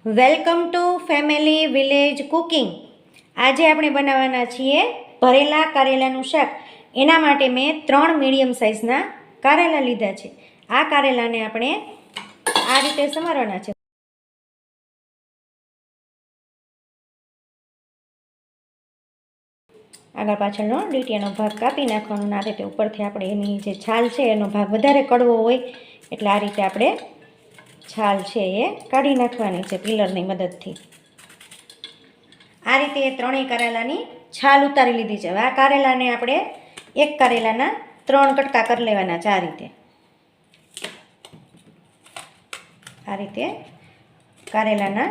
Welcome to family village cooking. આજે આપણે બનાવવાના છીએ ભરેલા કારેલાનું શાક. એના માટે મેં 3 મીડિયમ સાઇઝના કારેલા લીધા છે. આ કારેલાને આપણે આ રીતે સમારવાના છે. આગળ પાછળનો ડીટીયાનો ભાગ કાપી નાખવાનો. આ રીતે ઉપરથી આપણે એની જે છાલ છે એનો ભાગ વધારે કડવો હોય એટલે આ રીતે આપણે છાલ છે એ કાઢી નાખવાની છે પિલરની મદદથી. આ રીતે 3 કારેલાની છાલ ઉતારી લીધી છે. હવે આ કારેલાને આપણે એક કારેલાના 3 કટકા કરી લેવાના છે. આ રીતે કારેલાના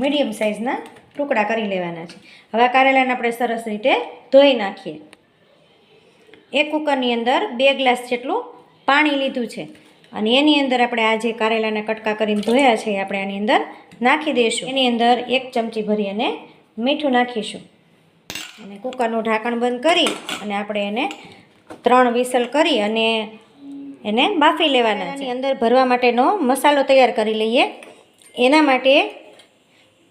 મીડિયમ સાઇઝના ટુકડા કરી લેવાના છે. હવે આ કારેલાને આપણે સરસ રીતે ધોઈ નાખીએ. એક કુકરની અંદર 2 ગ્લાસ જેટલું પાણી લીધું છે અને એની અંદર આપણે આ જે કારેલાના કટકા કરીને ધોયા છે આપણે આની અંદર નાખી દઈશું. એની અંદર 1 ચમચી ભરી અને મીઠું નાખીશું અને કુકરનું ઢાંકણ બંધ કરી અને આપણે એને 3 વિસલ કરી અને એને બાફી લેવાના છે. એની અંદર ભરવા માટેનો મસાલો તૈયાર કરી લઈએ. એના માટે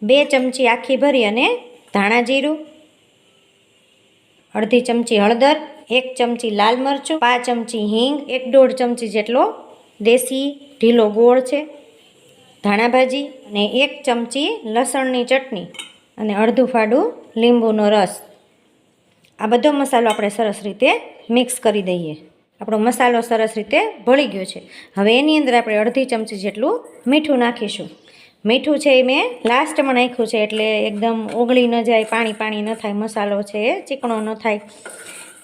2 ચમચી આખી ભરી અને ધાણા જીરું, અડધી ચમચી હળદર, 1 ચમચી લાલ મરચું, 5 ચમચી હિંગ, 1-1.5 ચમચી જેટલો દેશી ઢીલો ગોળ છે, ધાણા ભાજી અને 1 ચમચી લસણની ચટણી અને અડધું ફાડું લીંબુનો રસ. આ બધો મસાલો આપણે સરસ રીતે મિક્સ કરી દઈએ. આપણો મસાલો સરસ રીતે ભળી ગયો છે. હવે એની અંદર આપણે અડધી ચમચી જેટલું મીઠું નાખીશું. મીઠું છે એ મેં લાસ્ટમાં નાખ્યું છે એટલે એકદમ ઓગળી ન જાય, પાણી ન થાય, મસાલો છે એ ચીકણો ન થાય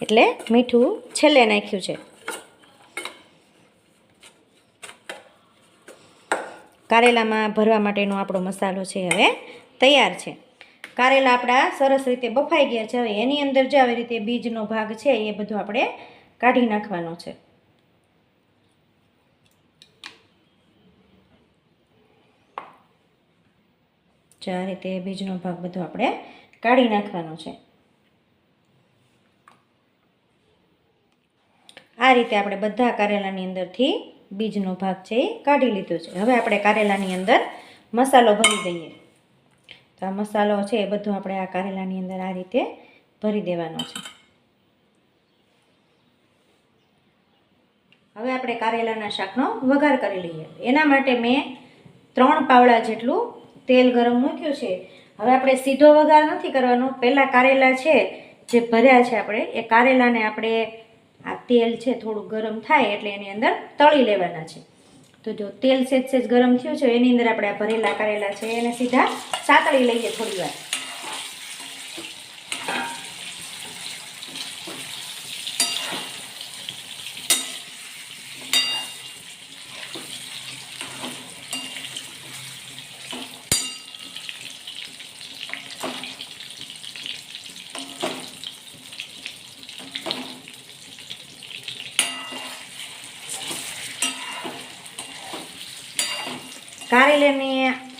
એટલે મીઠું છેલ્લે નાખ્યું છે. કારેલામાં ભરવા માટેનો આપણો મસાલો છે હવે તૈયાર છે. કારેલા આપણા સરસ રીતે બફાઈ ગયા છે. હવે એની અંદર જે આવી રીતે બીજનો ભાગ છે એ બધું આપણે કાઢી નાખવાનો છે. આ રીતે બીજનો ભાગ બધો આપણે કાઢી નાખવાનો છે. આ રીતે આપણે બધા કારેલાની અંદરથી બીજનો ભાગ છે એ કાઢી લીધો છે. હવે આપણે કારેલાની અંદર મસાલો ભરી દઈએ. તો આ મસાલો છે એ બધો આપણે આ કારેલાની અંદર આ રીતે ભરી દેવાનો છે. હવે આપણે કારેલાના શાકનો વઘાર કરી લઈએ. એના માટે મેં 3 પાવડા જેટલું તેલ ગરમ મૂક્યું છે. હવે આપણે સીધો વઘાર નથી કરવાનો. પહેલાં કારેલા છે જે ભર્યા છે આપણે એ કારેલાને આપણે આ તેલ છે થોડું ગરમ થાય એટલે એની અંદર તળી લેવાના છે. તો જો તેલ સેજ ગરમ થયું છે એની અંદર આપણે આ ભરેલા કારેલા છે એને સીધા સાતળી લઈએ થોડી વાર.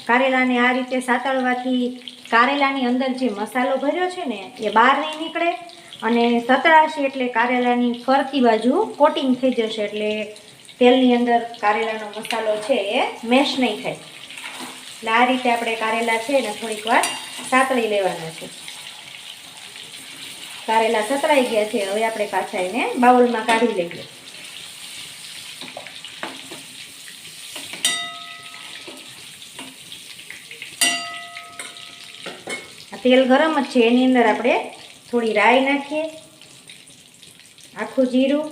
કારેલાને આ રીતે સાતળવાથી કારેલાની અંદર જે મસાલો ભર્યો છે ને એ બહાર નહીં નીકળે અને સતળાશે એટલે કારેલાની ફરતી બાજુ કોટિંગ થઈ જશે એટલે તેલની અંદર કારેલાનો મસાલો છે એ મેશ નહીં થાય. એટલે આ રીતે આપણે કારેલા છે ને થોડીક વાર સાતળી લેવાના છે. કારેલા સતળાઈ ગયા છે. હવે આપણે પાછા એને બાઉલમાં કાઢી લઈએ. તેલ ગરમ જ છે એની અંદર આપણે થોડી રાઈ નાખીએ, આખું જીરું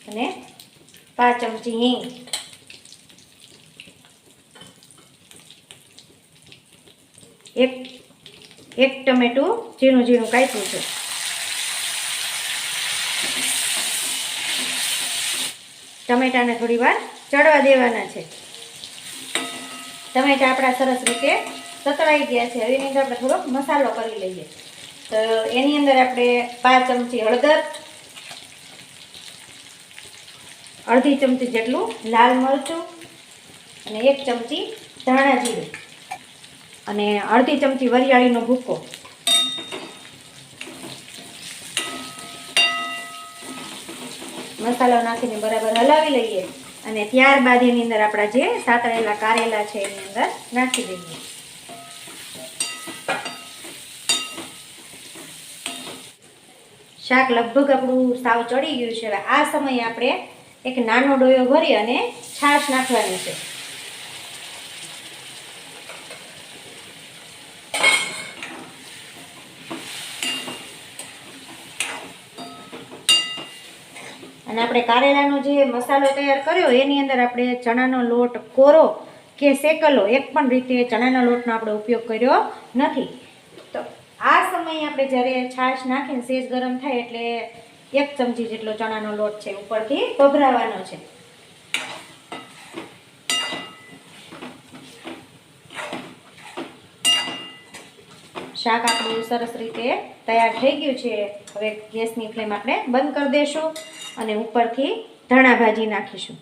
અને 5 ચમચી હિંગ, 1 ટમેટું ઝીણું કાપ્યું છે. ટમેટાને થોડી વાર ચડવા દેવાના છે. ટમેટા આપણા સરસ રીતે સતળાઈ ગયા છે. હવે એની અંદર આપણે થોડોક મસાલો કરી લઈએ. તો એની અંદર આપણે 5 ચમચી હળદર, અડધી ચમચી જેટલું લાલ મરચું અને 1 ચમચી ધાણા જીરું અને અડધી ચમચી વરિયાળીનો ભૂકો, મસાલો નાખીને બરાબર હલાવી લઈએ અને ત્યારબાદ એની અંદર આપણા જે સાતળેલા કારેલા છે એની અંદર નાખી દઈએ. શાક લગભગ આપણું સાવ ચડી ગયું છે. હવે આ સમયે આપણે એક નાનો ડોયો ભરી અને છાશ નાખવાની છે. અને આપણે કારેલાનો જે મસાલો તૈયાર કર્યો એની અંદર આપણે ચણાનો લોટ કોરો કે શેકેલો એક પણ રીતે ચણાના લોટનો આપણે ઉપયોગ કર્યો નથી. તો આ સમયે આપણે જ્યારે છાશ નાખીને સેજ ગરમ થાય એટલે 1 ચમચી જેટલો ચણાનો લોટ છે ઉપરથી ભભરાવાનો છે. શાક આપણું સરસ રીતે તૈયાર થઈ ગયું છે. હવે ગેસની ફ્લેમ આપણે બંધ કરી દઈશું અને ઉપરથી ધાણા ભાજી નાખીશું.